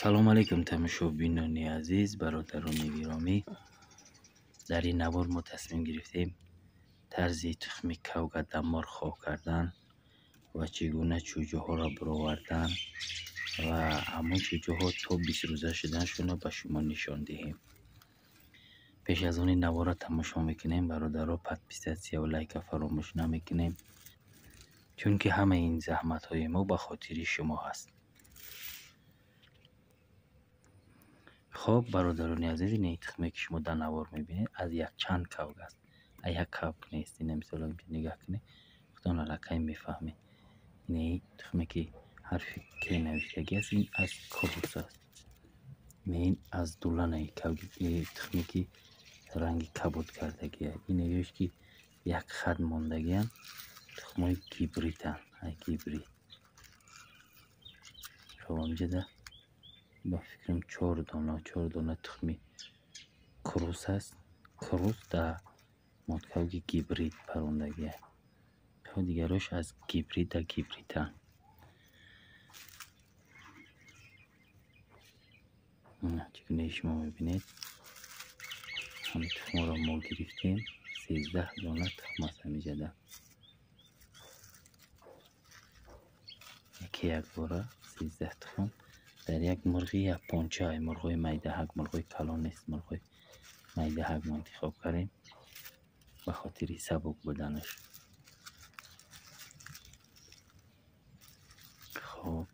سلام علیکم تماشاچیان عزیز، برادران گرامی. در این نوار ما تصمیم گرفتیم طرز تخم کوگا در مرغ خواه کردن و چگونه چوجه ها را برآوردن و همون چوجه ها تا 20 روزه شدنشون را به شما نشان دهیم. پیش از اون این نوار را تماشا میکنیم برادرها، پادپیستیا و لایک فراموش نمیکنیم، چون که همه این زحمت های ما به خاطر شما هست. خب برادران عزیز، این تخمی که شما در نوار میبینید از یک چند کوگ است، یک کوگ نیست. این مثلا اینجا نگاه کنید، خودتان علاقه میفهمید. این تخمی که حرفی که نوشتگی است، این از کابوس است. این از دولانه کوگی تخمی که رنگ کبود کردگی است. این نوشت که یک خط ماندگی است، تخمای گیبریت است. گیبریت خب اینجا ده با فکرم 4 دانه تخمی کروس است. کروس در مادکوگ گیبریت پروندگی است. خب دیگرش از گیبریت در گیبریتن. چگونه شما میبینید همین تخم را ما گرفتیم. 13 دانه تخم است همینجا ده. یک باره 13 تخم در یک مرغی یک پانچه. مرغای میده حق، مرغای کلان نیست، مرغای میده حق ما انتخاب کردیم به خاطر سبک بودنش. خب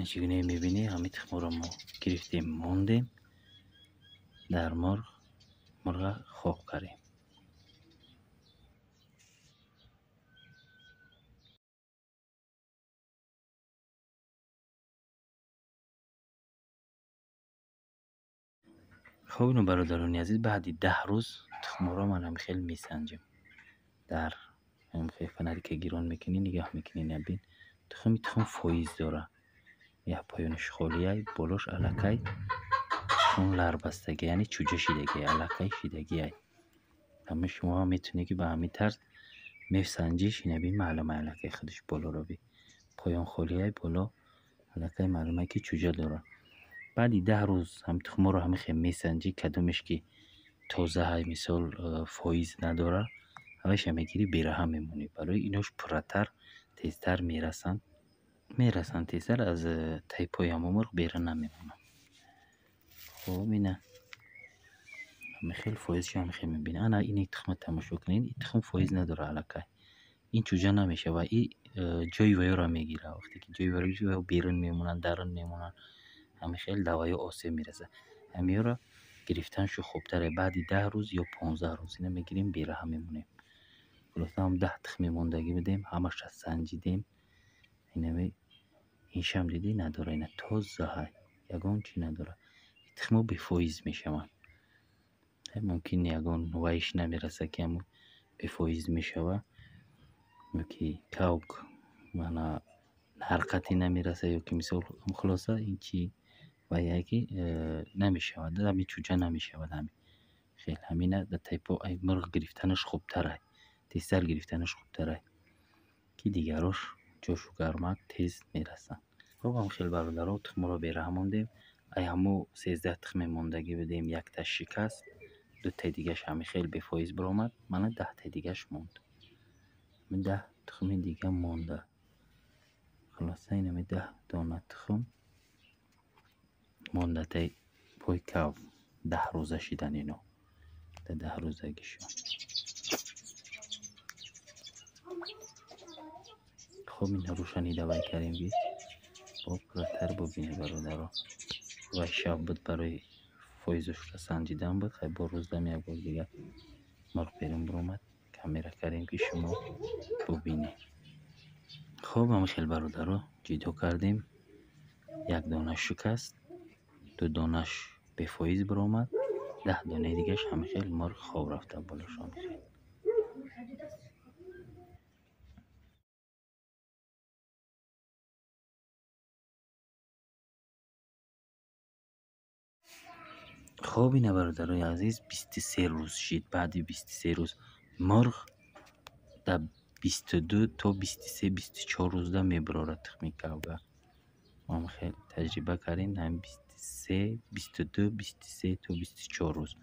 چگونه میبینی همین تخم را ما گرفتیم ماندیم در مرغ خواب کردیم. خب اینو برادران عزیز، بعد 10 روز تخم را من خیلی میسنجم. در خیلی فنری که گیران میکنی نگاه میکنی، نبین تخم فایز داره. یا پایانش خالیه، بالاش علکه اون لر بستگی، یعنی چوجه شیدگی، علکه شیدگی ای. همه شما هم میتونی که به همین طرز میسنجیش. نبین معلومه علکه خودش بالا رو بی پایان خالیه، بالا علکه معلومه که چوجه داره. بعد 10 روز هم تخم رو همه خیلی میسنجی، کدومش که تازه های مثال فایز نداره همش میگیری بیره هم میمونی. برای ایناش پرتر تیزتر میرسن تیزتر از تایپای همه مرغ بیره نمیمونن. خب اینه همه خیلی فایزش هم خیلی میبینه. انا این تخم تماشا کنین، این تخم فایز نداره علکه، این چوجه نمیشه و این جای ویا را میگیره. وقتی که جای ویا بیرون میمونن، درون میمونن، همه خیلی دوای آسیب میرسه. همه را گرفتنشو خوبتره. بعد 10 روز یا 15 روز اینو میگیریم بیره هم میمونیم. خلاصه هم 10 تخمی موندگی بدیم، همش را سنجیدیم. این شم دیدی نداره، اینه تازه های یگان چی نداره. این تخمو به فایز میشون. ممکن یگان وایش نمیرسه که همون به فایز میشوه، که کوک مانا حرکتی نمیرسه یا که مثال خلاصه این چی و یکی نمیشود، همین چوجه نمیشود. همین خیلی همینه در تایپو ای مرغ گرفتنش خوبتره، تیزتر گرفتنش خوبتره که دیگراش جوش و گرمک تیز میرسن. خب هم خیلی برادرها تخم را بیره هموندیم. ای همو 13 تخم موندگی بدیم، یک تا شکست، 2 تا دیگهش همین خیلی به فایز برآمد. من 10 تا دیگهش موند، من 10 تخم دیگه مونده. خلاصه اینم 10 دانه تخم مونده تا پای کاو 10 روزه شدن. اینو تا 10 روزگی شد. خب این روشنی دوای کردیم بی با پرتر ببینه برادرها. و شب بود برای فایزش را سنجیدن بود. خیلی با روز دم یک بار دیگه مرغ بیرون برآمد، کامیرا کردیم که شما ببینید. خب هم خیلی برادرها جدا کردیم. 1 دانه شکست، 2 دانش به فایز برآمد، 10 دانه دیگهش همه خیلی مرغ خواب رفته بالاشان. خب اینه برادرای عزیز 23 روز شد. بعد 23 روز مرغ در 22 تا 23 24 روز ده میبراره تخمی کبگه. ما هم خیلی تجربه کردیم. هم 23 22 23 تا 24 روز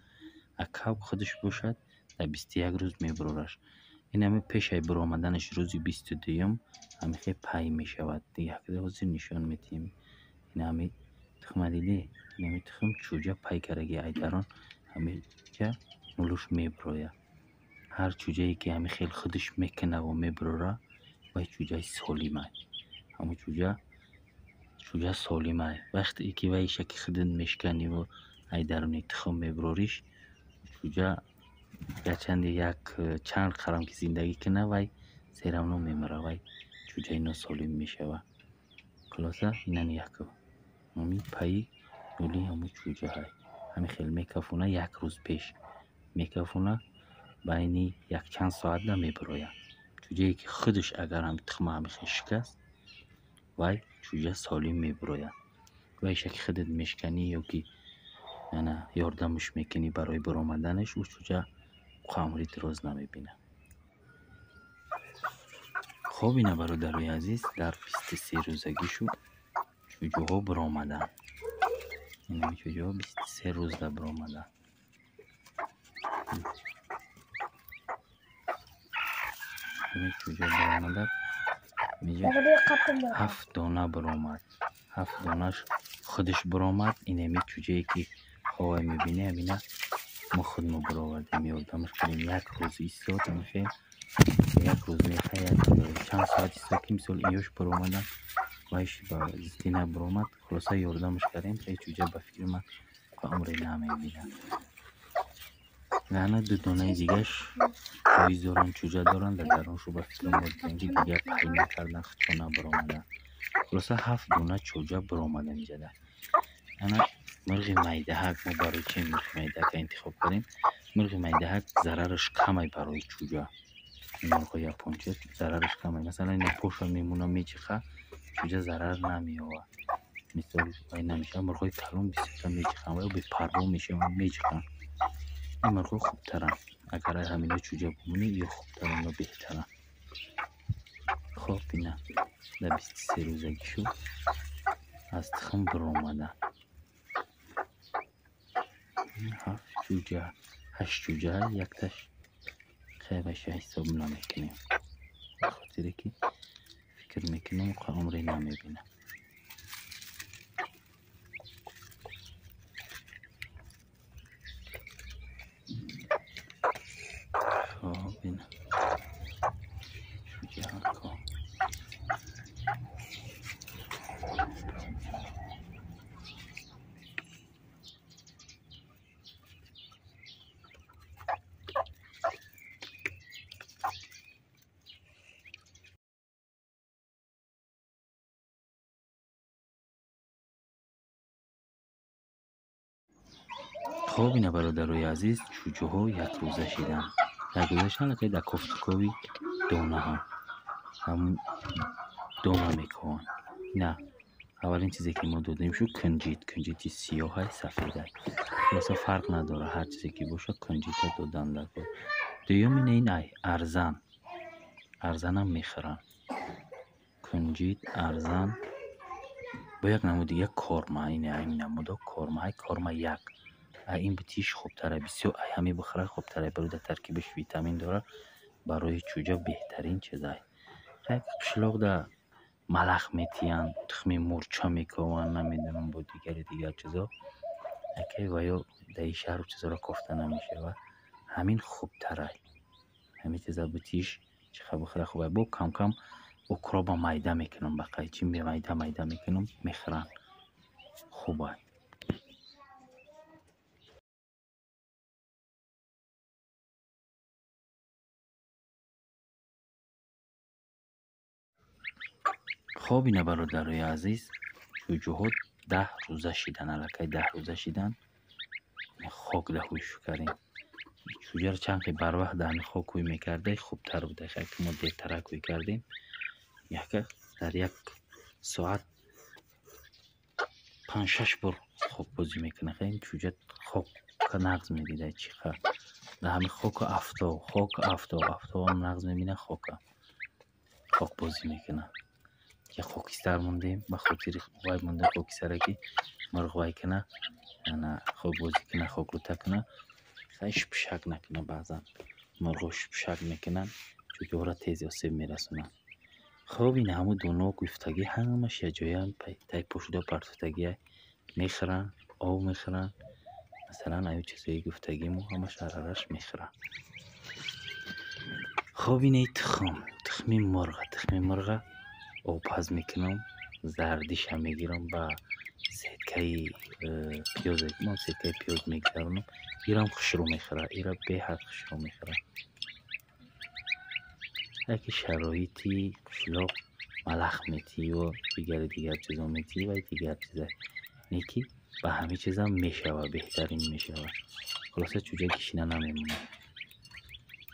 کب خودش باشد در 21 روز میبرارش. این همه پیش ای برآمدنش روزی 22 همه خیلی پای میشود دیگه. یک روزی نشان میتیم. این همه تخم دیدی، این همه تخم چوجه پای کرگی ایدران همه که ملوش میبراید. هر چوجه ای که همه خیلی خودش میکنه و میبراره و چوجه سالمه. همه چوجه سالمه. وقتی که وای شکی خودت میشکنی و ایدران تخم میبراریش، چوجه گرچند چند قرن که زندگی کنه وای سیرمونو میمره وای چوجه اینو سالم میشه. خلاصه اینن یک همین پایی نولی همون چوجه های همین خیلی میکفونه. یک روز پیش میکفونه بینی یک چند ساعت نمیبروید. چوجه ای که خودش اگر هم تخم همین خیلی شکست وای چوجه سالم میبروید. وای شکی خودت میشکنی یا که یاردمش میکنی برای برآمدنش، او چوجه عمری دراز نمیبینه. خب اینه برادرای عزیز، در 23 روزگی شد چوجه ها برآمدن. این چوجه ها 23 روز ده برآمدن. این چوجه برآمده میگه 7 دانه برآمد. 7 دانهش خودش برآمد. این همی چوجه ای که خواه میبینه همینه ما خودمو برآوردیم یاردمش کنیم. یک روز ایستاد میخواه، یک روز میخواه چند ساعت ایستاد که مثال ایوش برآمدن وایش با زدینه برآمد. خلاصه یاردمش کردیم که چوجه به فکر من به عمری نمیبینه. نه دو دانه دیگهش پاییز دارن چوجه دارن در درونشو به فکر ما دیدن که دیگه پای نکردن خودشو نبرآمدن. خلاصه 7 دانه چوجه برآمده میجده. انا مرغ میدهک ما برای چه مرغ میدهک انتخاب کردیم؟ مرغ میدهک ضررش کمه برای چوجه. این مرغ یاپونچه ضررش کمه. مثلا این پوشا میمونه میچخه چوجه ضرر نمیاره. مثال این نمیشه مرغ کلون بیسته میچخه و به پرو میشه و میچخه. این مرغ خوبترن. اگر همینه چوجه بمونه یا خوبترن یا بهترن. خب اینه در 23 روزگی شد از تخم برآمدن. 7 چوجه 8 چوجه یک تاش خیبش حساب نمیکنیم خاطره که فکر میکنم که عمری نمیبینه. خب اینه چوجه ها که خب اینه برادرای عزیز، چوجه ها یک روزه شدن. یک روزه شدن که در کفتکاوی دانه ها همون دانه میکنن. نه اولین چیزی که ما دادیم شو کنجیت سیاه های سفیده. خلاصه فرق نداره هر چیزی که باشه کنجیت دادن لکن. دوم این ارزن هم میخرن. کنجیت ارزن با یک نمود دیگه کارما. این نمود کارما یک این بتیش خوبتره بسیار همه بخره خوبتره برای در ترکیبش ویتامین داره برای چوجه بهترین چیزای. یک شلاق در ملخ میتیان تخمی مرچا میکوان نمیدونم با دیگر چیزا اکی و یا در شهر و چیزا را کفته نمیشه و همین خوبتره. همین چیزا بتیش چه بخره خوبه. با کم کم اکرا با میده میکنم با قیچی میده میکنم میخرن خوبه. خب اینه برادرای عزیز، چوجه ها 10 روزه شدن. الکی 10 روزه شدن خاک دهویشو کردیم. چوجه رو چند که بر وقت در خاک کوی میکرده خوبتر بوده. که ما دیرتر کوی کردیم در یک ساعت 5-6 بار خاک بازی میکنه. خیلی چوجه خاک نغز میدیده چیخه در همین خاک افتاب هم نغز میبینه. خاک خاک بازی میکنه. که خاکستر موندیم به خاطر وای مونده خاکستره که مرغ وای کنه نه خاک بازی کنه خاک رو تکنه خیش پشک نکنه. بعضا مرغوش پشک میکنن چون را تیز آسیب میرسونن. خب این همون دونو گفتگی همش یه جایی هم تای پشت و پرتوتگی میخرن آب میخرن. مثلا ایو چیزایی گفتگی مو همش هرارش میخرن. خب این تخمی مرغ آب پز میکنم زردیش هم میگیرم با سیدکه پیاز من سیدکه پیاز میگذارم ایرم خشرو میخوره. ایرم به حد خشرو میخوره. اگه شرایطی قشلاق ملخ میتی و دیگر چیزا میتی و دیگر چیزا نیکی به همه چیزا میشوه بهترین میشوه. خلاصه چوجه کشینه نمیمونه.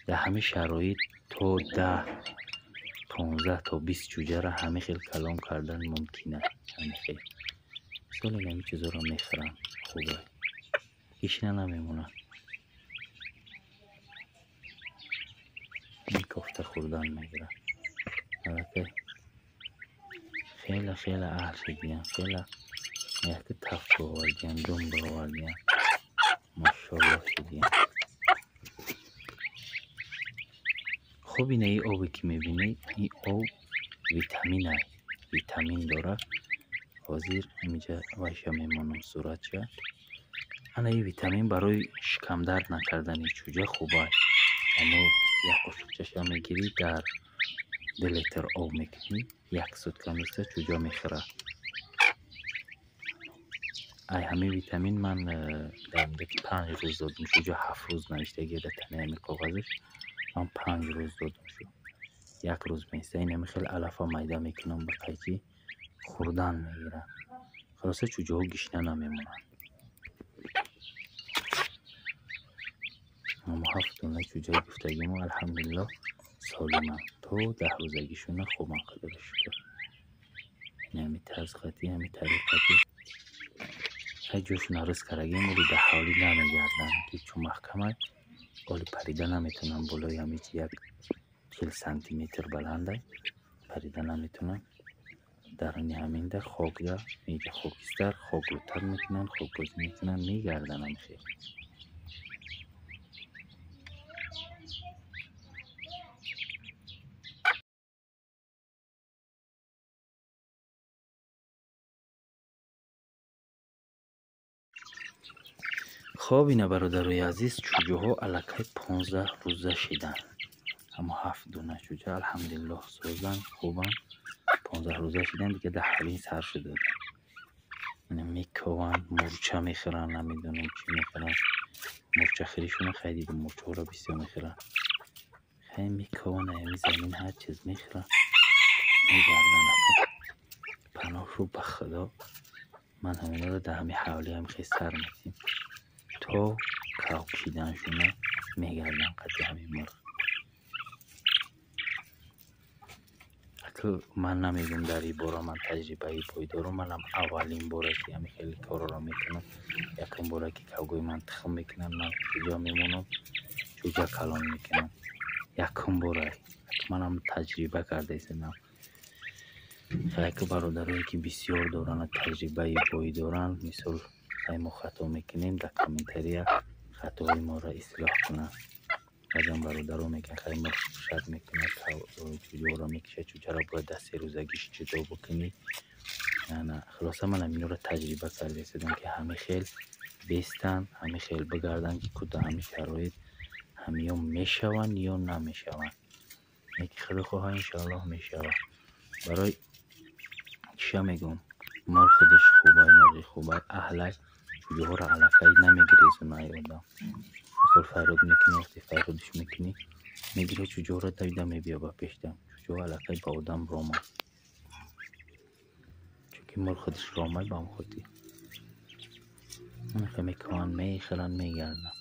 در همه شرایط تا 10 15 تا 20 جوجه را همه خیل کلام کردن ممکنه. همه خیل مثال این همه چیزا را میخورن. خوبه کشینه نمیمونه. این کفته خوردن میگیره. البته خیلی اهل شدیم. خیلی یک تفت آوردیم دنب آوردیم. ماشاءالله شدیم. خب اینه ای آبی که میبینی این آب ویتامین داره. حاضر اینجا وایشا میمونم صورتشه. انا این ویتامین برای شکم درد نکردن چوجه خوبه. اما یک قاشق چشم میگیری در 2 لیتر آب میکنی 1 سوت میسته چوجه میخوره. ای همه ویتامین من در مدت 5 روز دادم چوجه 7 روز نوشته گیره تنه همی کاغذش من 5 روز دادم شو. 1 روز میسته این همی خیلی علفا میده میکنم به قیچی خوردن میگیرن. خلاصه چوجه ها گشنه نمیمونن. اما 7 دونه چوجه گفتگیم و الحمدلله سالمم. تو 10 روزگیشونه خوبم خدا رو شکر. این همی طرز خطی همی طریقتی هی جوشون عرض کرگیم ولی به حالی نمیگردن که چون محکمه ولی پریده نمیتونن. بالای همیچی 40 سانتی متر بلنده پریده نمیتونن. درانی همین ده خاک ده میگه خاکستر خاک رو تر میکنن خاک بازی میکنن میگردن هم خیلی. خب اینه برادرای عزیز چوجه ها علکه 15 روزه شدن. اما 7 دونه چوجه الحمدلله سوزن خوبن. 15 روزه شدن دیگه ده حالی سر شده. اینه میکوان مرچه میخورن نمیدونم چی میخورن. مرچه خیلیشونه خیلی دیگه مرچه ها را بسیار میخورن. خیلی میکوان همی زمین هر چیز میخورن میگردن. پناه رو به خدا من همین رو در همین حوالی هم خیلی سر میتیم تا کاکشیدنشونه میگردن قدی همین مرغ. اگه من نمیگم در این بارا من تجربه ای پای دارم. منم اولین باره که همین خیلی کارا را میکنم. یکم باره که کوگوی من تخم میکنم من چوجه میمونم چوجه کلان میکنم. یکم باره منم تجربه کرده ایستم. خیلی برادرایی که بسیار دارن تجربه پای دارن مثل خیلی ما خطا میکنیم در کامنتری خطاهای ما را اصلاح کنن. بعضی برادرها میگن خیلی ما شد میکنه چوجه را میکشه چوجه را باید 3 روزگیش جدا بکنی. نه خلاصه من اینو را تجربه کرده ایستم که همه خیل بیستن همه خیل بگردن که کده همه شرایط همه یا میشون یا نمیشون. یکی خیلی خواه انشاءالله میشون. برای چه میگم مال خودش خوبه مرغی خوبه اهله چوجه ها را علکه نمیگریزونه آدم. مثل فراد میکنی وقتی فرادش میکنی میگیره چوجه ها را دویده میبیا با پیشتم. چوجه ها علکه با آدم رامه چونکه مال خودش رامه با هم خودی اون که میکنن میخرن میگردن.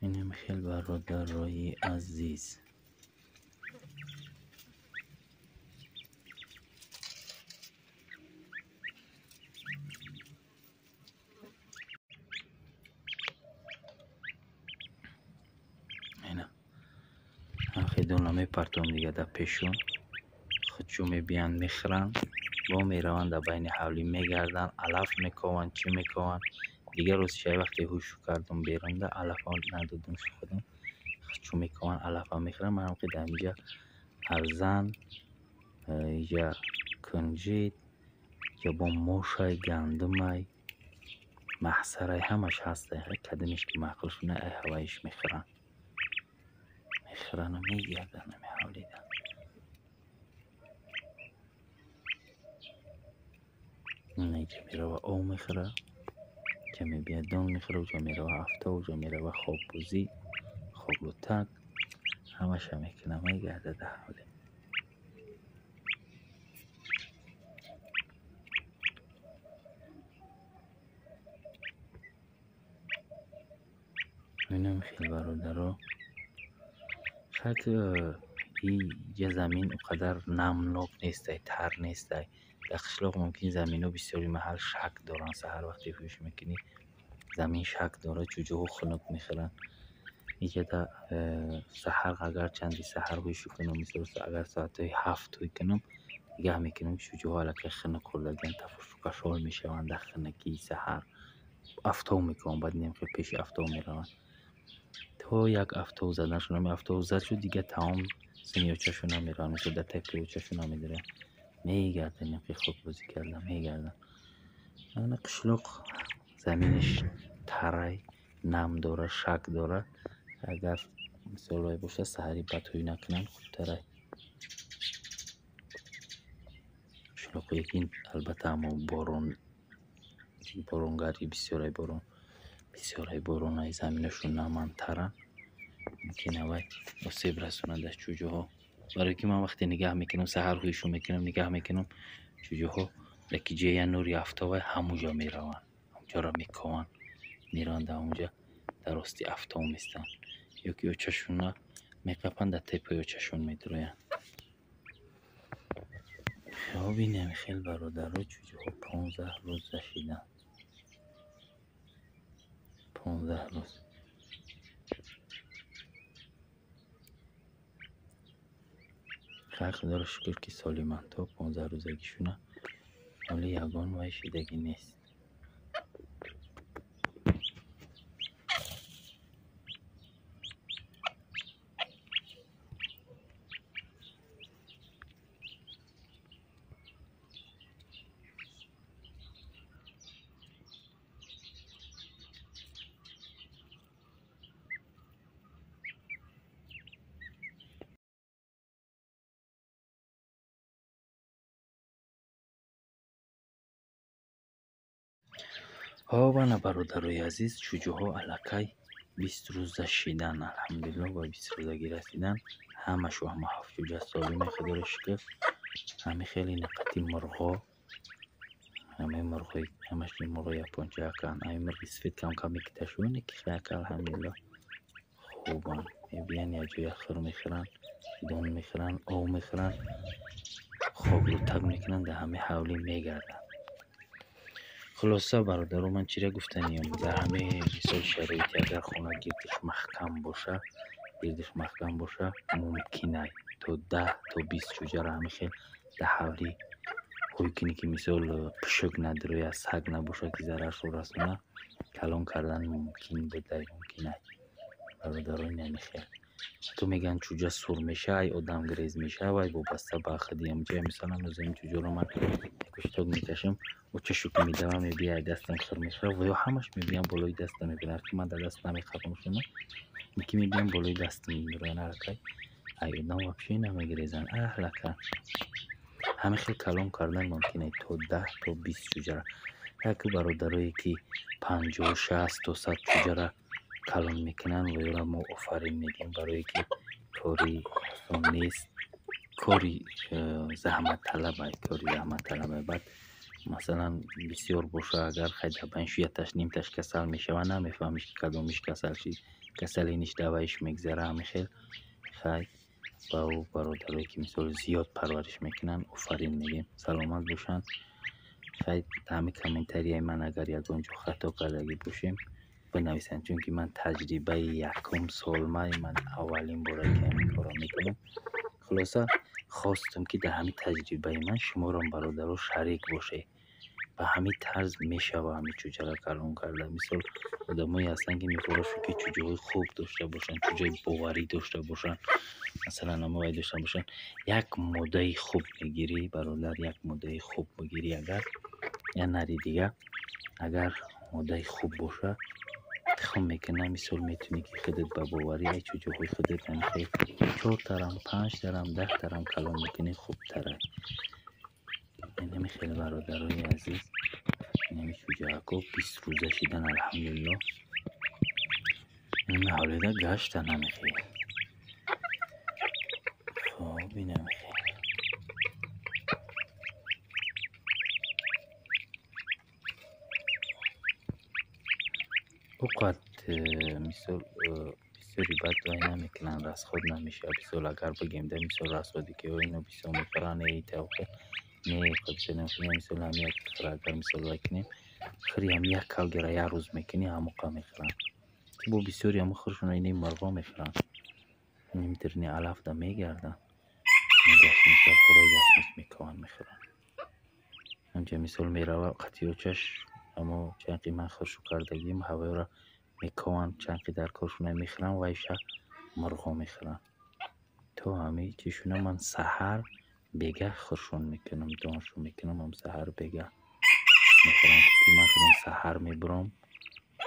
اینم خیلی برادرای عزیز. بدون میپرتم دیگه در پیشون. خودشو میبین میخرن با میروند در بین حولی میگردن، علف میکوان چی میکوان. دیگه روز شای وقتی هوشو کردم بیرون ده علف ها ندادم خودم، خودشو میکوان علف ها میخرن. من هم که در اینجا ارزن یا کنجید یا با موشای گندمای محصرای همش هسته، کدنش که معقولشونه ای هوایش میخرن و میگردن میحولیدن. اینجا میره و او میخره، جا میبینه دون میخره و جا میره و هفته و جا میره و خواب بوزی خواب لطک همش هم میکنه میگرده ده حالی. اینم خیلی برادرها خط یه زمین اونقدر نمناک نیسته، تر نیسته. در قشلاق ممکن زمین ها بسیاری محل شک دارن، سهر وقتی فروش میکنی زمین شک داره جوجه خنک میخورن. اینجا در سهر اگر چندی سهر بایشو کنم مثل اگر ساعت 7 کنم نگه میکنم جوجه ها علکه خنک کردن تفرشو کشال میشوند در خنکی سهر افتو میکنم. بعد نیم که پیش افتو میروند تا یک افتو زدن شدم، افتو زد شد دیگه تمام سنیوچه شون میرن مثل در تکلیوچه شون میداره میگردن. نیم که خوب بازی کردم میگردن. من قشلق زمینش ترای نم داره شک داره، اگر مثال باشه سحری بطوی نکنن خوب ترای قشلق یکین. البته اما بارونگری بسیاری بارون های زمینشون نمن ترن میکنه و آسیب رسونن در جوجه ها. برای که من وقتی نگه میکنم سحر خویشو میکنم نگه میکنم جوجه ها لکی جه نوری افتا و همونجا میرون، همونجا را میکوان میرن در اونجا در راستی افتا میستن. یکی اوچشون را میقپن در تیپ اوچشون میدروین. خوابی نمیخیل برادر رو جوجه ها 15 روز زشیدن. 15 روز خرق داره شکر که سالی من تا 15 روزگیشونه ولی یگان و شیدگی نیست. بنا برادرای عزیز جوجه ها علکای 20 روز شیدن الحمدلله و 20 روزگی رسیدن. همه شو همه 7 جوجه سالم خدارش که همه خیلی نقطی مرغا همه مرغای همش مرغای یپونچه کن همه مرغی سفید کم کم میکتشونه که خیلی الحمدلله خوبان. میبین یا جوی اخر میخرن دون میخرن او میخرن خواب رو تگ میکنن در همه حولی میگردن. خلاصه برادرو من چیره گفتنیم در همه مثال شرایطی اگر خونه گردش محکم باشه ممکنه تا 10 تا 20 جوجه را همه خیل در حولی خوی کنی که مثال پشک نداره یا سگ نباشه که ضررش رو رسونه کلان کردن ممکن بده. ممکنه برادرای نمیخیل تو میگن جوجه سور میشه ای آدم گریز میشه و ای بابسته با خدیم جای مثلا نزدیم جوجه رو من کشتاگ میکشم و چه شکل میدوم میبیه دستم خر میخوره و یا همش میبیم بالای دستم میبینه که من در دست نمیخوام شما میکی میبیم بالای دستم میبینه نرکای ای آدم وپشی نمیگریزن لکن همه خیلی کلام کردن ممکنه تا 10 تا 20 جوجه را. یکی برادرایی که 50 60 تا 100 جوجه را کلان میکنن و یا ما آفرین میگیم برای که کاری آسان نیست، کاری زحمت طلبه. بعد مثلا بسیار باشه اگر خیلی بنشویتش نیمتش کسل میشه و نمیفهمیش که کدومش کسل شید کسل اینش دوایش میگذره همه خیلی و او برادرایی که مثال زیاد پرورش میکنن آفرین میگیم سلامت باشن. خیلی همه کامنتری من اگر یکانجا خطا کردگی باشیم بنویسن، چون که من تجربه یکم سالمه، من اولین باره که این کارو میکنم. خلاصه خواستم که در همین تجربه من شما را برادرها شریک باشه. به همین طرز میشه و همین چوجه کلان کرده. مثال آدمایی هستن که میخوراشو که چوجه خوب داشته باشن، چوجه باوری داشته باشن، مثلا نمایی داشته باشن، یک ماده خوب میگیری برادر، یک ماده خوب بگیری. اگر یا نری دیگه اگر ماده خوب باشه تخم میکنه، مثال میتونی که خودت به باوری ای چوجه های خودت نمیخوای 4 ترم 5 ترم 10 ترم کلان میکنی، خوب تره. اینمی خیلی برادرای عزیز، اینمی چوجه ها 20 روزه شدن الحمدلله. اینمی حالیده گشتن همی خیلی. خب اینمی خیلی اوقات مثال بسیاری بد دایی نمیکنن، رس خود نمیشه. مثال اگر بگیم ده مثال رس خودی که اینو بسیار میخورن ایتا اوقات نه خود نمیخورن. مثال همی یک خورا اگر مثال بکنیم خری هم یک کلگره یک روز میکنی هموقع میخورن که با بسیاری هم خورشون اینه مرغا میخورن. نمیترنی علف ده میگردن میگشت مثال خورای گشت میکوان میخورن. همچه مثال میروه قطیوچش اما چنقی من خورشو کردگیم هوای را میکوان، چنقی در کارشونه میخورن و ایشه مرغا میخورن. تو همه چیشونه من سحر بگه خورشون میکنم، دانشون میکنم، هم سحر بگه میخورم که من خودم سحر میبرم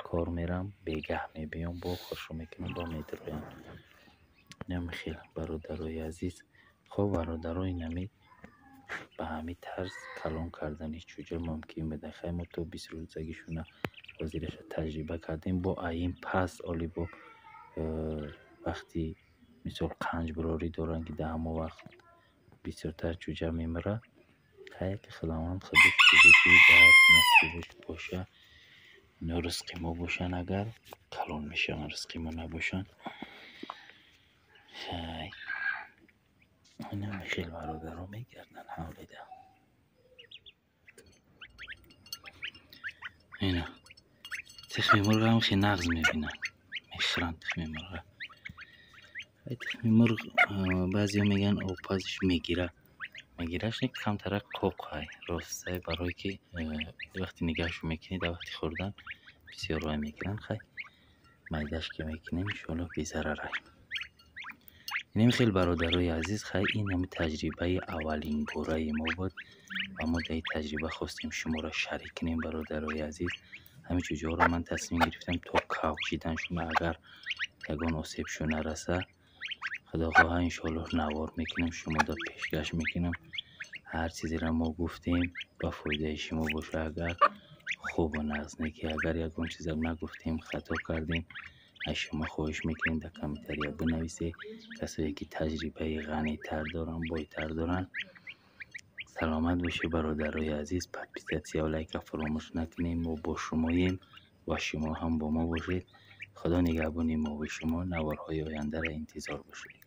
کار میرم بگه میبیم با خورشون میکنم با میدرویم. اینم خیلی برادرای عزیز. خب برادرای نمی به همین طرز کلان کردنی چوجه ممکن بده. خیلی ما تو 20 روزگیشونه وزیرش تجربه کردیم با این پس آلی با وقتی مثل قنج براری دارن که در همه وقت بسیارتر چوجه میمره. خیلی که خداوند خودش چیزی که در نصیبش باشه اینا رزقی ما باشن، اگر کلان میشن، رزقی ما نباشن خیلی اینا خیلی برادر ها میگردن حولیده. اینا تخمی مرغ هم خیلی نغز میبینن میخرن. تخمی مرغ تخمی مرغ بعضی ها میگن اوپازش میگیره، میگیرش نیک کمتره قوق های راسته برای که وقتی نگهشو میکنی در وقتی خوردن بسیار رای میگیرن. خیلی مایدش که میکنیم انشاءالله بیزره رای. اینم خیلی برادرای عزیز، خیلی این همه تجربه اولین باره ما بود و ما در تجربه خواستیم شما را شریک کنیم برادرای عزیز. همین چوجه ها را من تصمیم گرفتم تا کاوچیدن شما اگر یگان آسیب شو نرسه خدا خواه انشاءالله نوار میکنم، شما دا پیشکش میکنم هر چیزی را ما گفتیم با فایده شما باشه. اگر خوب و نغز که اگر یگان چیز را نگفتیم خطا کردیم از شما خواهش میکنیم در کامنتریا بنویسه. کسایی که تجربه غنی تر دارن بایتر دارن سلامت باشه برادرای عزیز. پسپیستی و لایک فراموش نکنیم. ما با شماییم و شما هم با ما باشید. خدا نگهبان ما و شما. نوارهای آینده را انتظار باشید.